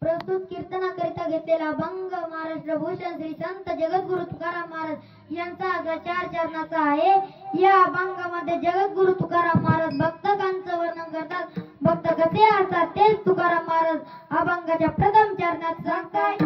प्रस्तुत कीर्तनाकरिता घेतलेला भंग महाराष्ट्र भूषण श्री संत जगद्गुरु तुकाराम महाराज यांचा आचार चरणाचा आहे। या अभंगामध्ये जगद्गुरु तुकाराम महाराज भक्तांचं वर्णन करतात। भक्त कसे असतात तेच तुकाराम महाराज अभंगाच्या प्रथम चरणात सांगतात।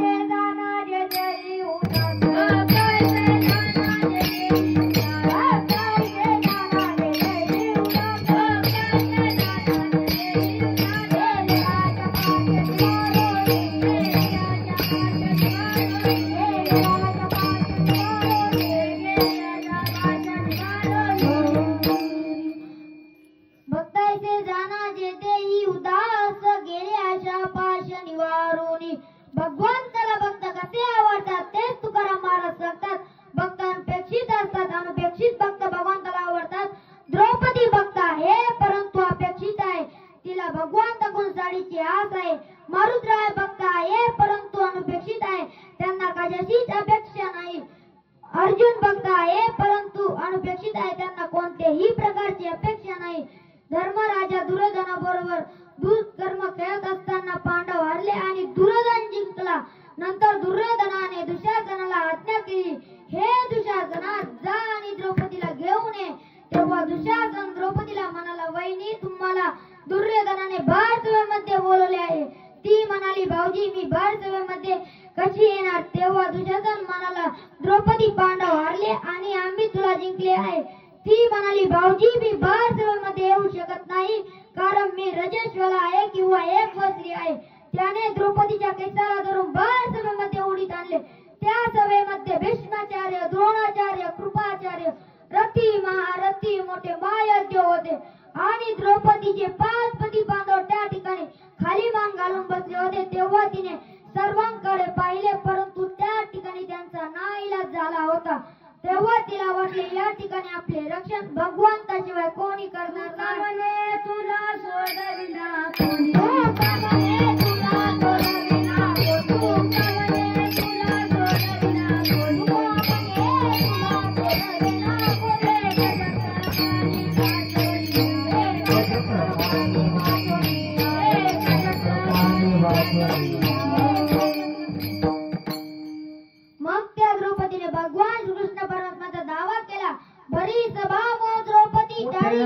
भगवंताला भक्त कसे आवडतात तेच तुकाराम महाराज सांगतात। भक्तांपेक्षित असतात, अनपेक्षित भक्त भगवंताला आवडतात। द्रौपदी भक्त आहे परंतु अपेक्षित आहे, तिला भगवंताकडून साडीची आस आहे। मारुतराय भक्त आहे परंतु अनपेक्षित आहे, त्यांना कशाचीच अपेक्षा नाही। अर्जुन भक्त आहे परंतु अनपेक्षित आहे, त्यांना कोणत्याही प्रकारची अपेक्षा नाही। धर्मराजा दुर्योधनाबरोबर दुष्कर्म खेळत असताना पांडव हरले आणि दुर्योधन जिंकला। नंतर दुर्योधनाने दुशासनाला आज्ञा केली, हे दुशासना जा आणि द्रौपदीला घेऊन ये। तेव्हा दुशासन द्रौपदीला म्हणाला, वहिनी तुम्हाला दुर्योधनाने बार सभेमध्ये बोलवले आहे। ती म्हणाली, भाऊजी मी बार सभेमध्ये कशी येणार। तेव्हा दुशासन म्हणाला, द्रौपदी पांडव हरले आणि आम्ही तुला जिंकले आहे। ती म्हणाली, भाऊजी मी बार सभेमध्ये येऊ शकत नाही, कारण मी रजस्वला आहे किंवा एक वस्त्री आहे। त्याने द्रौपदीच्या केसाला धरून बार सभेमध्ये उडीत आणले। त्या सभेमध्ये भीष्माचार्य, द्रोणाचार्य, कृपाचार्य, रथी महारथी मोठे महायज्ञ होते आणि द्रौपदीचे 5 पती बांधव त्या ठिकाणी खाली मान घालून बसले होते। तेव्हा तिने सर्वांकडे पाहिले परंतु त्या ठिकाणी त्यांचा नाईलाज झाला होता। तेव्हा तिला वाटले या ठिकाणी आपले रक्षण भगवंताशिवाय कोणी करणार नाही। तुला सोडविना कोणी, तुला सोडविना मग त्या द्रौपदीने भगवान कृष्ण परमात्म्याचा दावा केला, भरी सभा मो द्रौपदी टाळी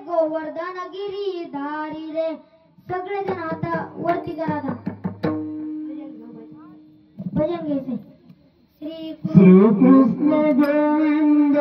गोवर्धन गिरी गिरीधारी रे. सगळेजण आता वरती करा. आता भजन घ्यायचंय. श्री कृष्ण गोविंद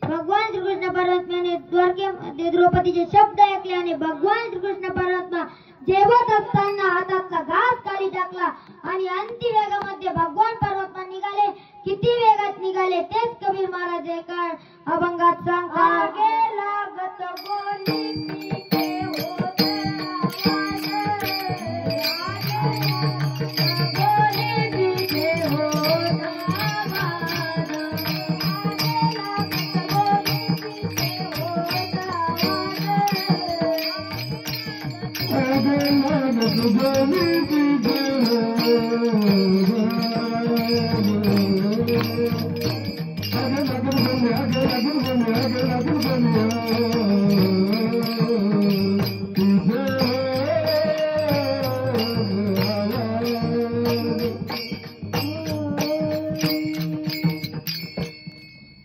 भगवान श्रीकृष्ण परमात्म्याने द्वारकेमध्ये द्रौपदीचे शब्द ऐकले आणि भगवान श्रीकृष्ण परमात्मा जेवत असताना हातातला घास खाली टाकला आणि अंती वेगामध्ये भगवान परमात्मा निघाले. किती वेगात निघाले तेच कबीर महाराज एका अभंगात सांगतात. आगे लागत गोली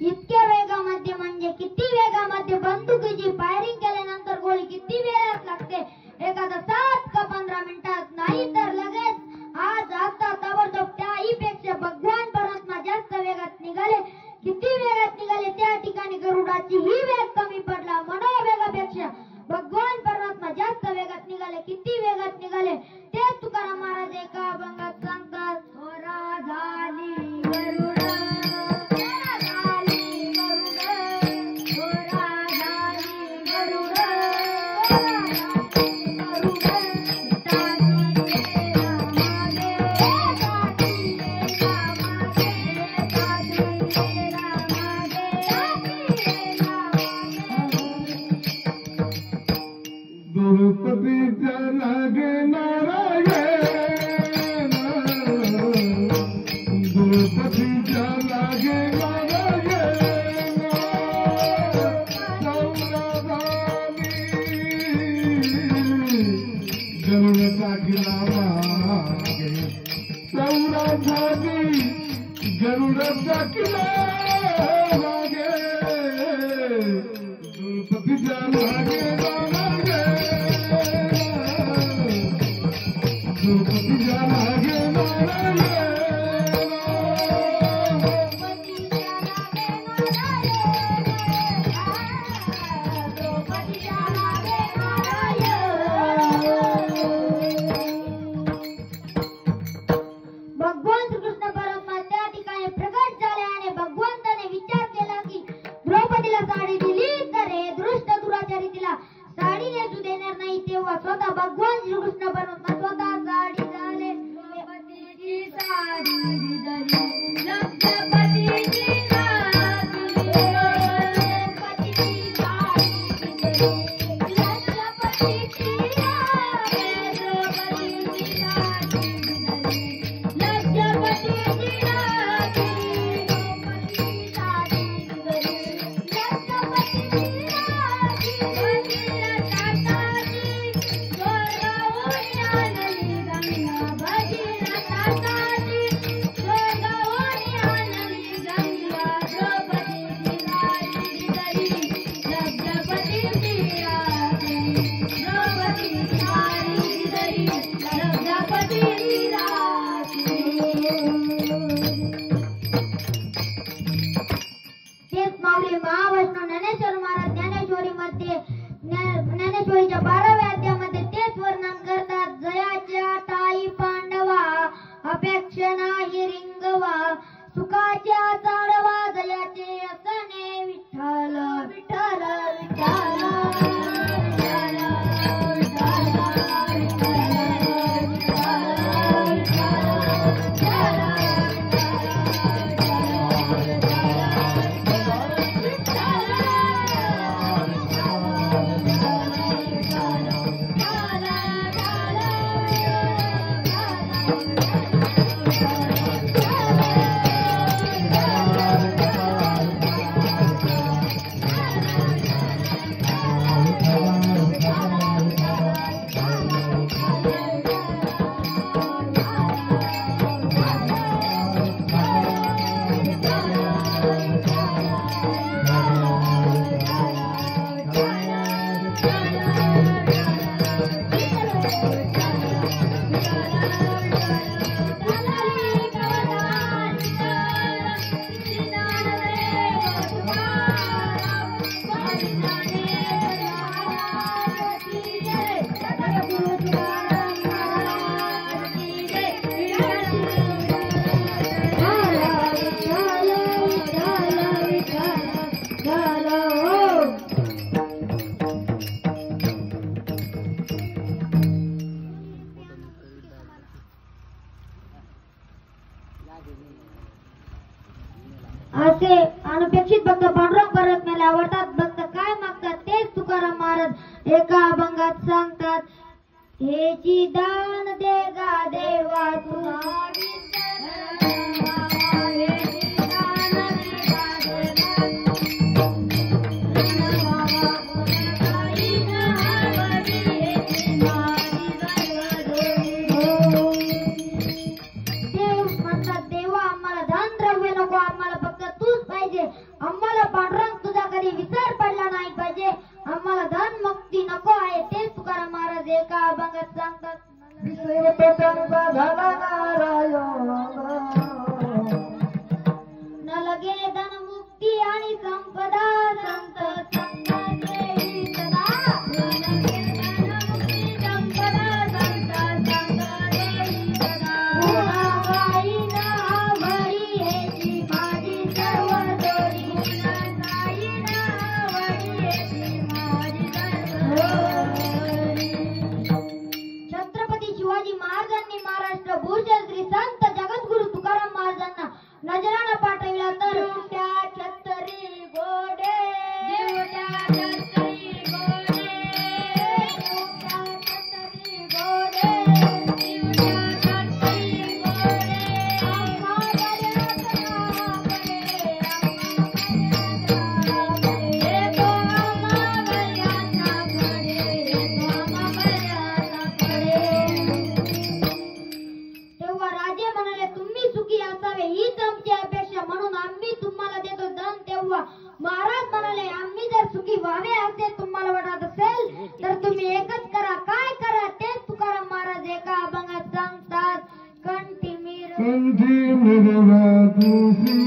इतक्या वेगामध्ये म्हणजे किती वेगामध्ये बंदुकीची फायरिंग केल्यानंतर गोळी किती वेळात लागते. एखादा 7 का 15 मिनिटात नाही तर लगेच आज आता ताबडतोब त्याहीपेक्षा भगवान परमात्मा जास्त वेगात निघाले. किती वेगात निघाले त्या ठिकाणी गरुडाची ही वेग कमी पडला. मनोवेगापेक्षा भगवान परमात्मा जास्त वेगात निघाले. किती वेगात निघाले ते तुकाराम महाराज एका अभंगात सांगतात. घोडा झाली गरुड द्रौपदीच्या लागे नारायण, द्रौपदीच्या लागे नारायण, गरुडाचा किल्ला मागे, सौराजानी गरुडाचा किल्ला मागे, द्रौपदीच्या लागे भगवान श्रीकृष्ण परमात्मा त्या ठिकाणी प्रगट झाले आणि भगवंताने विचार केला की द्रौपदीला साडी दिली तर हे दृष्ट दुराचारी तिला चळवळीच्या 12व्या अध्यायामध्ये तेच वर्णन करतात. जयाच्या टाळी पांडवा अपेक्षा नाही रिंगवा, सुखाच्या चाडवा जयाचे असणे विठ्ठल विठ्ठल विठ्ठल असे अनपेक्षित भक्त पांडुरंग परत मेला आवडतात. भक्त काय मागतात तेच तुकाराम महाराज एका अभंगात सांगतात. हेची दान दे गा देवा तू आम्हाला पांडुरंग तुझा कधी विसर पडला नाही पाहिजे. आम्हाला धन मुक्ती नको आहे तेच तुकाराम महाराज एका अभंगात सांगतात. न लगे धन मुक्ती आणि संपदा संत संग देई सदा. न लगे धन मुक्ती संपदा संत संग देई सदा. गुणाबाई ना भरी हेची माझी सर्व छत्रपती शिवाजी महाराजांनी महाराष्ट्र भूषण श्री संत जगद्गुरु तुकाराम महाराजांना नजराणा पाठविला तर त्या छत्री गोडे छत्री गोडे छत्री गोडे महाराज म्हणाले आम्ही जर सुखी व्हावे असे तुम्हाला वाटत असेल तर तुम्ही एकच करा. काय करा तेच तुकाराम महाराज एका अभंगात सांगतात. कंठी मिरवा तुझी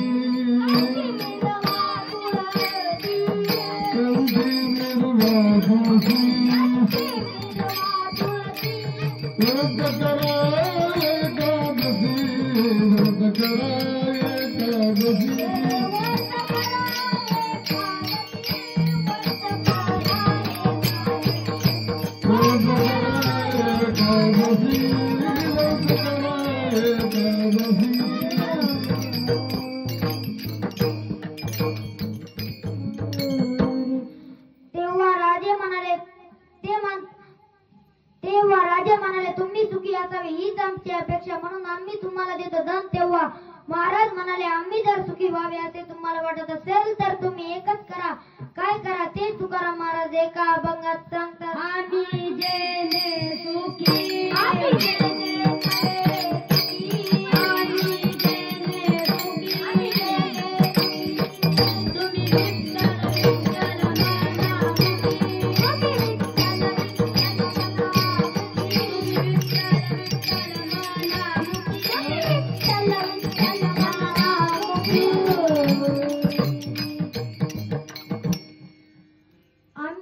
हीच आमची अपेक्षा म्हणून आम्ही तुम्हाला देतो धन. तेव्हा महाराज म्हणाले आम्ही जर सुखी व्हावे असे तुम्हाला वाटत असेल तर तुम्ही एकच करा. काय करा ते तुकाराम महाराज एका अभंगात सांगतात. आम्ही जेणे सुखी आम्ही जेणे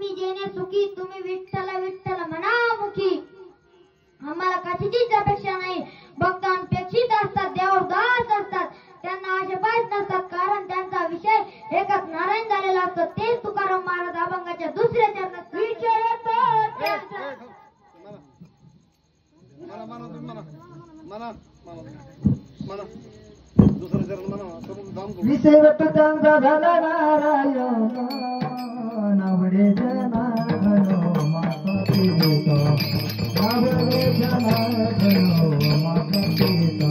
आम्ही जेणे सुखी तुम्ही विठ्ठल विठ्ठल मनामुखी. आम्हाला कशाचीच अपेक्षा नाही. भक्तांपेक्षित असतात, देवदास असतात, त्यांना आशेपास नसतात, कारण त्यांचा विषय एकच नारायण झालेला असतो. तेच तुकाराम महाराज अभंगाच्या दुसऱ्या चरणात विषय वटुतांचा झाला नारायण नावडे जनार्दनो माता पिता नावडे जनार्दनो माता पिता.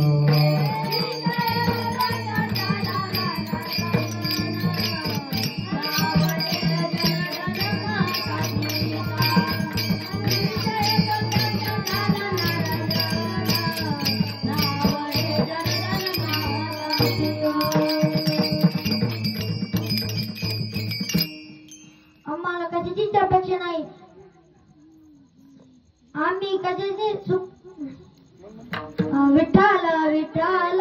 आम्हाला कशाचीच अपेक्षा नाही. आम्ही कशाची सुख विठ्ठल विठ्ठल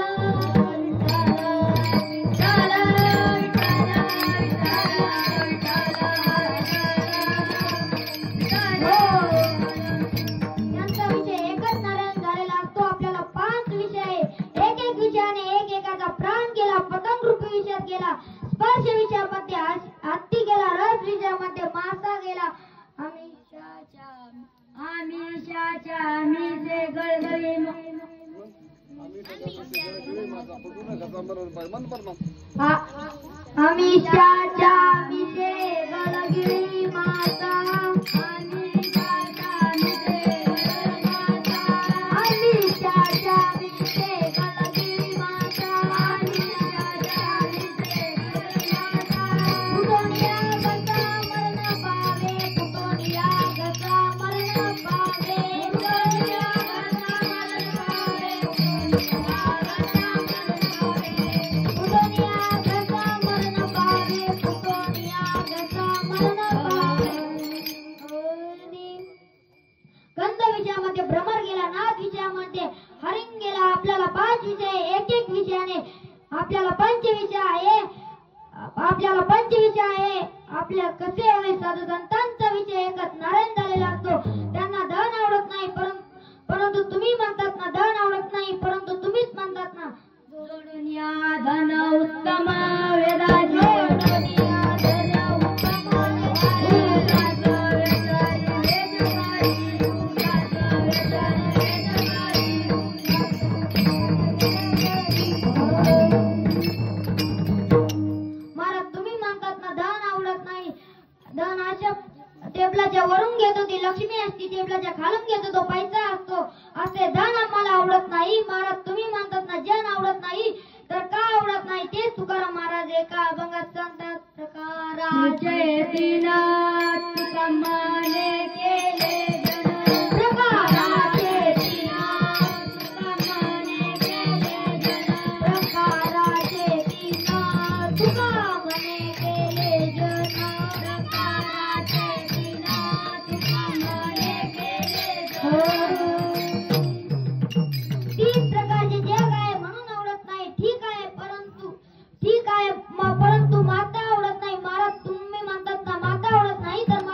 यांचा विषय एकच नारायण झालेला असतो. आपल्याला 5 विषय आहे. एक विषयाने एकेकाचा प्राण गेला, पतंग रूपी विषयात गेला, स्पर्श विषयामध्ये हत्ती गेला, रस विषयामध्ये मासा गेला. आमिषाच्या गळगळी आमिषाच्या मिसे गळगिरी माता. गंध विषयामध्ये भ्रमर गेला, नाद विषयामध्ये हरिंग गेला. आपल्याला 5 विषय, एक विषयाने आपल्याला पंचविषय आहे. आपल्या कसे हवे साधू संतांचा विषय एकच नारायण झालेला असतो. त्यांना धन आवडत नाही, परंतु तुम्ही म्हणतात ना धन आवडत नाही, परंतु तुम्हीच म्हणतात ना जोडून या धन उत्तम वेदा जोडून या धन उत्तम महाराज तुम्ही म्हणतात ना धन आवडत नाही. धन अशा टेबलाच्या वरून घेतो ती लक्ष्मी असती, टेबलाच्या खालून घेतो तो पैसा असतो. असे धन आम्हाला आवडत नाही. महाराज तुम्ही म्हणतात ना जन आवडत नाही, तर का आवडत नाही ते तुकाराम महाराज एका अभंगात सांगतात. प्रकाराचे तीन तुकामाने केले जन, प्रकाराचे तीन तुकामाने केले जन, प्रकाराचे तीन तुकामाने केले जन, प्रकाराचे तीन तुकामाने केले जन. 30 प्रकारचे जग आहे म्हणून आवडत नाही. ठीक आहे, परंतु माता आवडत नाही. महाराज तुम्ही म्हणतात ना माता आवडत नाही, तर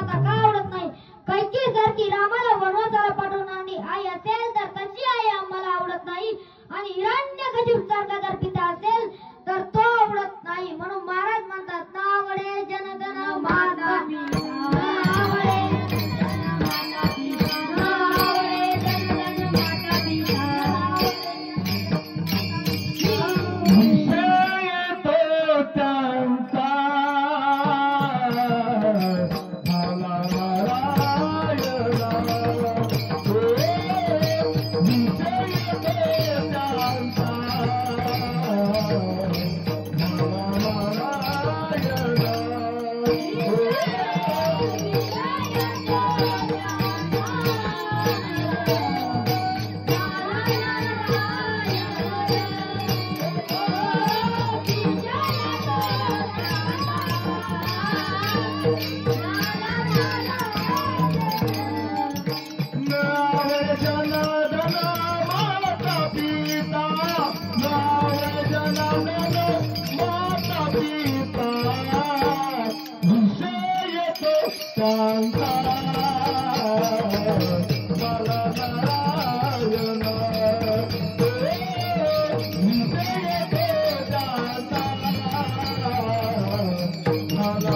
वेदांता मला नारायण विषय वेदांता मला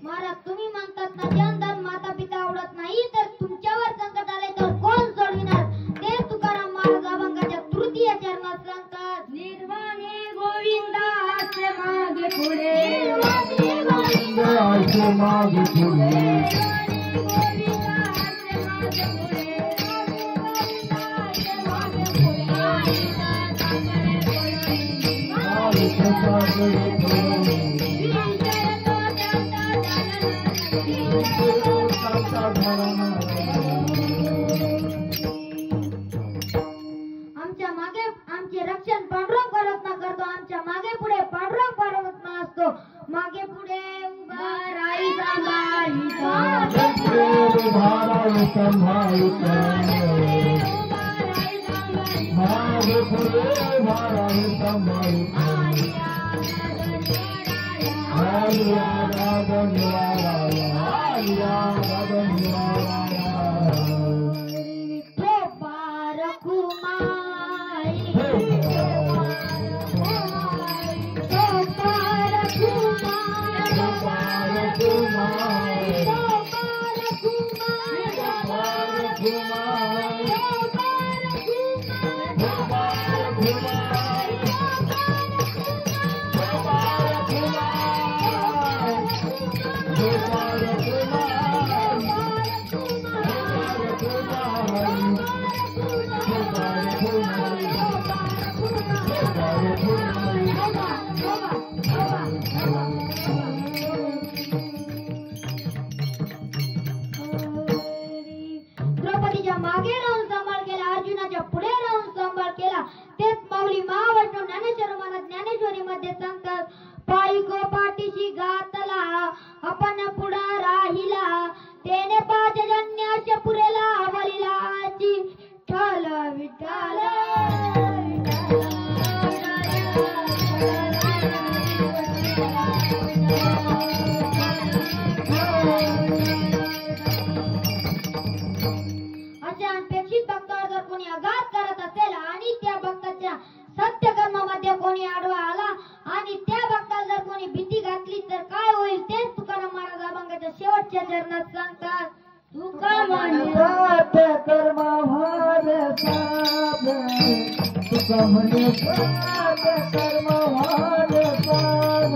महाराज तुम्ही म्हणतात ना जनधन माता पिता आवडत नाही तर तुमच्यावर संकट आले तर कोण सोडविणार ते तुकाराम महाराज अभंगाच्या तृतीय चरणात सांगतात निर्वाणे गोविंदा असे मागे पुढे निर्वाणे गोविंदा असे मागे पुढे आमच्या मागे आमचे रक्षण पांडुरंग परमात्मा करतो आमच्या मागे पुढे पांडुरंग परमात्मा असतो मागे पुढे उभा राही सांभाळीचा मागे पुढे भाराई सांभाळी आलिया रागन वाराया आलिया रागन वाराया पार कुमाई पार द्रौपदीच्या मागे राहून सांभाळ केला अर्जुनाच्या पुढे राहून सांभाळ केला तेच माऊली महावैष्णव ज्ञानेश्वर महाराज ज्ञानेश्वरी मध्ये सांगतात पायको पाठीशी घातला आपण पुढा राहिला तेने पाचजन्याच्या पुरेला बलिलाची ठल विठाल अशा अनपेक्षित भक्तावर जर कोणी आघात करत असेल आणि त्या भक्ताच्या सत्य कर्मामध्ये कोणी आडवा आला आणि त्या भक्ताला जर कोणी भीती घातली तर काय होईल तेच तुकाराम महाराज अभंगाच्या शेवटच्या चरणात सांगतात तुका म्हणे सत्य कर्म भावे साधे तुका म्हणे सत्य कर्म भावे साधे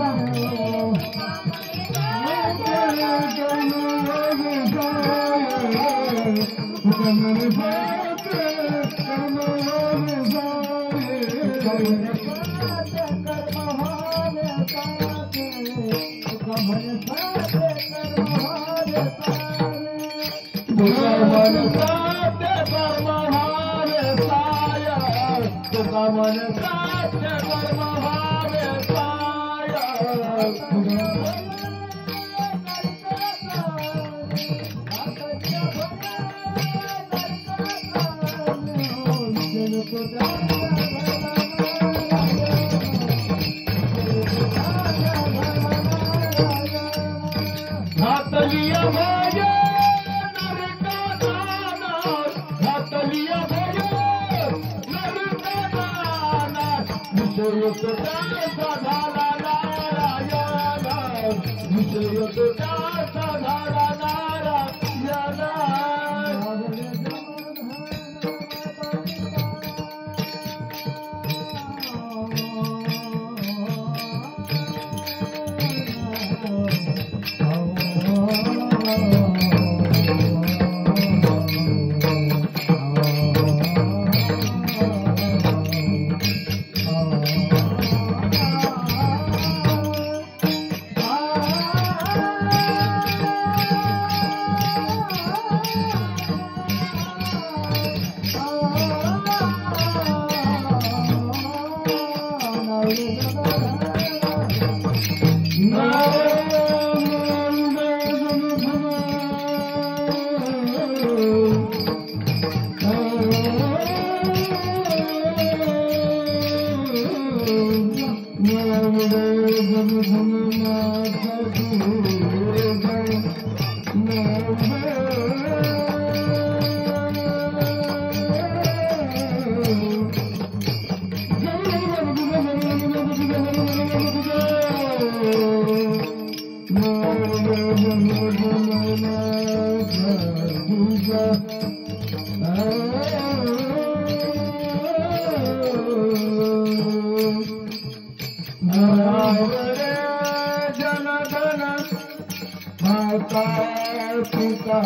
जनगण माता पिता